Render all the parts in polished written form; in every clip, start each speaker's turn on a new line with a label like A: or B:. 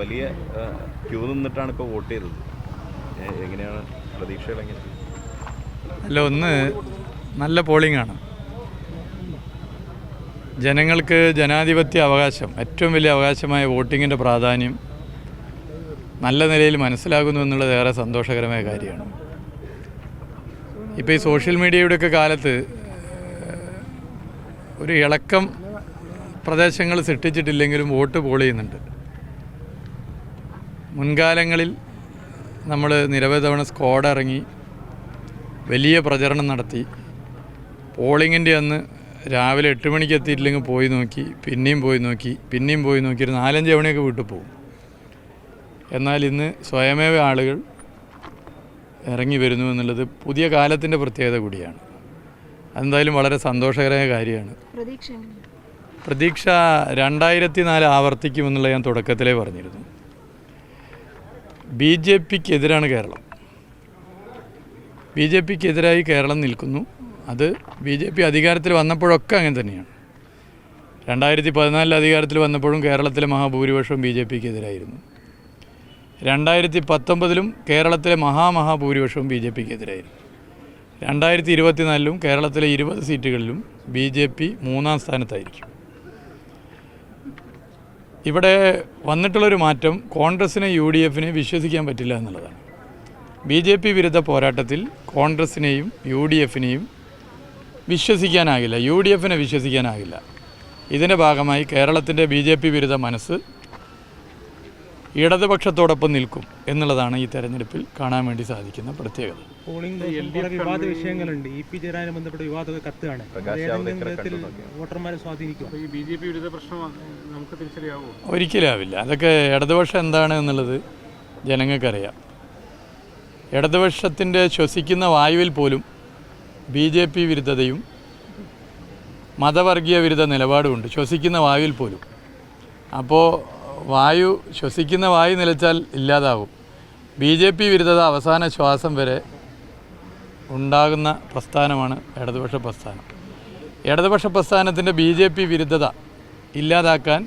A: വലിയ ക്യൂ നിന്നിട്ടാണ് ഇപ്പോൾ വോട്ട് ചെയ്തത്. എങ്ങനെയാണ് പ്രതീക്ഷകൾ? എങ്ങനെ?
B: അല്ല, ഒന്ന് നല്ല പോളിംഗ് ആണ്. ജനങ്ങൾക്ക് ജനാധിപത്യ അവകാശം, ഏറ്റവും വലിയ അവകാശമായ വോട്ടിങ്ങിൻ്റെ പ്രാധാന്യം നല്ല നിലയിൽ മനസ്സിലാകുന്നു എന്നുള്ളത് ഏറെ സന്തോഷകരമായ കാര്യമാണ്. ഇപ്പോൾ ഈ സോഷ്യൽ മീഡിയയുടെയൊക്കെ കാലത്ത് ഒരു ഇളക്കം പ്രദേശങ്ങൾ സൃഷ്ടിച്ചിട്ടില്ലെങ്കിലും വോട്ട് പോൾ ചെയ്യുന്നുണ്ട്. മുൻകാലങ്ങളിൽ നമ്മൾ നിരവധി തവണ സ്ക്വാഡ് ഇറങ്ങി വലിയ പ്രചരണം നടത്തി. പോളിങ്ങിൻ്റെ അന്ന് രാവിലെ 8 മണിക്ക് എത്തിയിട്ടില്ലെങ്കിൽ പോയി നോക്കി, പിന്നെയും പോയി നോക്കി, ഒരു 4-5 തവണയൊക്കെ വീട്ടിൽ പോകും. എന്നാൽ ഇന്ന് സ്വയമേവ ആളുകൾ ഇറങ്ങി വരുന്നു എന്നുള്ളത് പുതിയ കാലത്തിൻ്റെ പ്രത്യേകത കൂടിയാണ്. അതെന്തായാലും വളരെ സന്തോഷകരമായ കാര്യമാണ്. പ്രതീക്ഷ 2004 ആവർത്തിക്കുമെന്നുള്ള ഞാൻ തുടക്കത്തിലേ പറഞ്ഞിരുന്നു. BJPക്കെതിരാണ് കേരളം. BJPക്കെതിരായി കേരളം നിൽക്കുന്നു. അത് BJP അധികാരത്തിൽ വന്നപ്പോഴൊക്കെ അങ്ങനെ തന്നെയാണ്. 2014 അധികാരത്തിൽ വന്നപ്പോഴും കേരളത്തിലെ മഹാഭൂരിപക്ഷം BJPക്കെതിരായിരുന്നു. 2019 കേരളത്തിലെ മഹാഭൂരിപക്ഷവും BJPക്കെതിരായിരുന്നു. 2024 കേരളത്തിലെ 20 സീറ്റുകളിലും BJP 3-ാം സ്ഥാനത്തായിരിക്കും. ഇവിടെ വന്നിട്ടുള്ളൊരു മാറ്റം കോൺഗ്രസിനെ UDFനെ വിശ്വസിക്കാൻ പറ്റില്ല എന്നുള്ളതാണ്. BJP വിരുദ്ധ പോരാട്ടത്തിൽ കോൺഗ്രസിനെയും UDFനെയും വിശ്വസിക്കാനാകില്ല, UDFനെ വിശ്വസിക്കാനാകില്ല. ഇതിൻ്റെ ഭാഗമായി കേരളത്തിൻ്റെ BJP വിരുദ്ധ മനസ്സ് ഇടതുപക്ഷത്തോടൊപ്പം നിൽക്കും എന്നുള്ളതാണ് ഈ തെരഞ്ഞെടുപ്പിൽ കാണാൻ വേണ്ടി സാധിക്കുന്ന പ്രത്യേകത.
C: വിവാദ വിഷയങ്ങളുണ്ട്. EP ജയരാജനുമായി ബന്ധപ്പെട്ട വിവാദ കത്തുകയാണ്. വോട്ടർമാരെ സ്വാധീനിക്കും. ഈ BJP വിരുദ്ധ പ്രശ്നം നമുക്ക് തിരിച്ചറിയാവോ?
B: ഒരിക്കലും ആവില്ല. അതൊക്കെ ഇടതുപക്ഷം എന്താണ് എന്നുള്ളത് ജനങ്ങൾക്കറിയാം. ഇടതുപക്ഷത്തിൻ്റെ ശ്വസിക്കുന്ന വായുവിൽ പോലും BJP വിരുദ്ധതയും മതവർഗീയ വിരുദ്ധ നിലപാടുമുണ്ട്, ശ്വസിക്കുന്ന വായുവിൽ പോലും. അപ്പോൾ ശ്വസിക്കുന്ന വായു നിലച്ചാൽ ഇല്ലാതാവും. BJP വിരുദ്ധത അവസാന ശ്വാസം വരെ ഉണ്ടാകുന്ന പ്രസ്ഥാനമാണ് ഇടതുപക്ഷ പ്രസ്ഥാനം. ഇടതുപക്ഷ പ്രസ്ഥാനത്തിൻ്റെ BJP വിരുദ്ധത ഇല്ലാതാക്കാൻ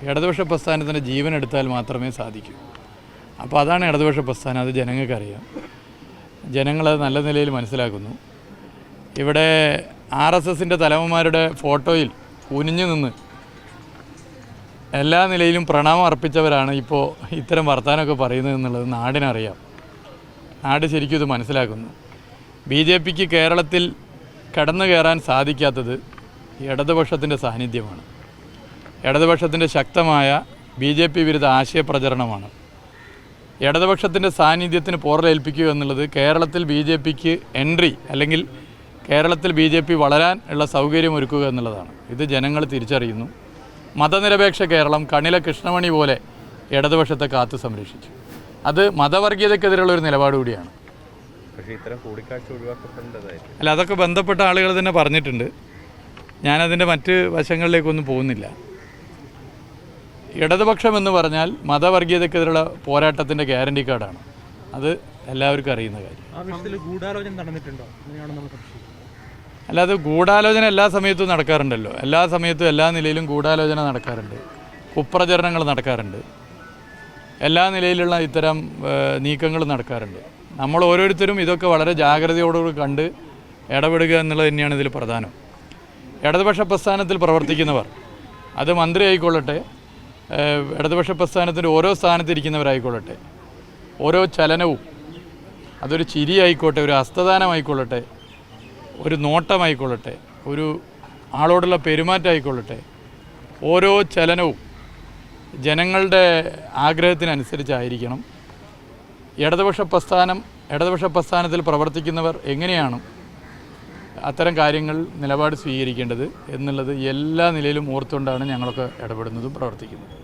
B: ഇടതുപക്ഷ പ്രസ്ഥാനത്തിൻ്റെ ജീവൻ എടുത്താൽ മാത്രമേ സാധിക്കൂ. അപ്പോൾ അതാണ് ഇടതുപക്ഷ പ്രസ്ഥാനം. അത് ജനങ്ങൾക്കറിയാം. ജനങ്ങളത് നല്ല നിലയിൽ മനസ്സിലാക്കുന്നു. ഇവിടെ RSSൻ്റെ തലവന്മാരുടെ ഫോട്ടോയിൽ കുനിഞ്ഞു നിന്ന് എല്ലാ നിലയിലും പ്രണാമം അർപ്പിച്ചവരാണ് ഇപ്പോൾ ഇത്തരം വർത്തമാനമൊക്കെ പറയുന്നത് എന്നുള്ളത് നാടിനറിയാം. നാട് ശരിക്കും ഇത് മനസ്സിലാക്കുന്നു. BJPക്ക് കേരളത്തിൽ കടന്നു കയറാൻ സാധിക്കാത്തത് ഇടതുപക്ഷത്തിൻ്റെ സാന്നിധ്യമാണ്. ഇടതുപക്ഷത്തിൻ്റെ ശക്തമായ BJP വിരുദ്ധ ആശയപ്രചരണമാണ്. ഇടതുപക്ഷത്തിൻ്റെ സാന്നിധ്യത്തിന് പോറലേൽപ്പിക്കുക എന്നുള്ളത് കേരളത്തിൽ BJPക്ക് എൻട്രി, അല്ലെങ്കിൽ കേരളത്തിൽ BJP വളരാൻ ഉള്ള സൗകര്യം ഒരുക്കുക എന്നുള്ളതാണ്. ഇത് ജനങ്ങൾ തിരിച്ചറിയുന്നു. മതനിരപേക്ഷ കേരളം കണ്ണിലെ കൃഷ്ണമണി പോലെ ഇടതുപക്ഷത്തെ കാത്തു സംരക്ഷിച്ചു. അത് മതവർഗീയതയ്ക്കെതിരെയുള്ള ഒരു നിലപാട് കൂടിയാണ്.
A: പക്ഷേ ഇത്തരം കൂടിക്കാഴ്ച ഒഴിവാക്കപ്പെടേണ്ടതായിരുന്നു.
B: അല്ല, അതൊക്കെ ബന്ധപ്പെട്ട ആളുകൾ തന്നെ പറഞ്ഞിട്ടുണ്ട്. ഞാനതിൻ്റെ മറ്റ് വശങ്ങളിലേക്കൊന്നും പോകുന്നില്ല. ഇടതുപക്ഷം എന്ന് പറഞ്ഞാൽ മതവർഗീയതയ്ക്കെതിരെയുള്ള പോരാട്ടത്തിൻ്റെ ഗ്യാരണ്ടി കാർഡാണ്. അത് എല്ലാവർക്കും അറിയുന്ന കാര്യം. അല്ലാതെ ഗൂഢാലോചന എല്ലാ സമയത്തും നടക്കാറുണ്ടല്ലോ. എല്ലാ സമയത്തും എല്ലാ നിലയിലും ഗൂഢാലോചന നടക്കാറുണ്ട്, കുപ്രചരണങ്ങൾ നടക്കാറുണ്ട്, എല്ലാ നിലയിലുള്ള ഇത്തരം നീക്കങ്ങൾ നടക്കാറുണ്ട്. നമ്മൾ ഓരോരുത്തരും ഇതൊക്കെ വളരെ ജാഗ്രതയോടുകൂടി കണ്ട് ഇടപെടുക എന്നുള്ളത് തന്നെയാണ് ഇതിൽ പ്രധാനം. ഇടതുപക്ഷ പ്രസ്ഥാനത്തിൽ പ്രവർത്തിക്കുന്നവർ, അത് മന്ത്രി ആയിക്കൊള്ളട്ടെ, ഇടതുപക്ഷ പ്രസ്ഥാനത്തിൻ്റെ ഓരോ സ്ഥാനത്തിരിക്കുന്നവരായിക്കൊള്ളട്ടെ, ഓരോ ചലനവും, അതൊരു ചിരി ആയിക്കോട്ടെ, ഒരു ഹസ്തദാനമായിക്കൊള്ളട്ടെ, ഒരു നോട്ടമായിക്കൊള്ളട്ടെ, ഒരു ആളോടുള്ള പെരുമാറ്റമായിക്കൊള്ളട്ടെ, ഓരോ ചലനവും ജനങ്ങളുടെ ആഗ്രഹത്തിനനുസരിച്ചായിരിക്കണം. ഇടതുപക്ഷ പ്രസ്ഥാനത്തിൽ പ്രവർത്തിക്കുന്നവർ എങ്ങനെയാണ് അത്തരം കാര്യങ്ങൾ നിലപാട് സ്വീകരിക്കേണ്ടത് എന്നുള്ളത് എല്ലാ നിലയിലും ഓർത്തുകൊണ്ടാണ് ഞങ്ങളൊക്കെ ഇടപെടുന്നതും പ്രവർത്തിക്കുന്നതും.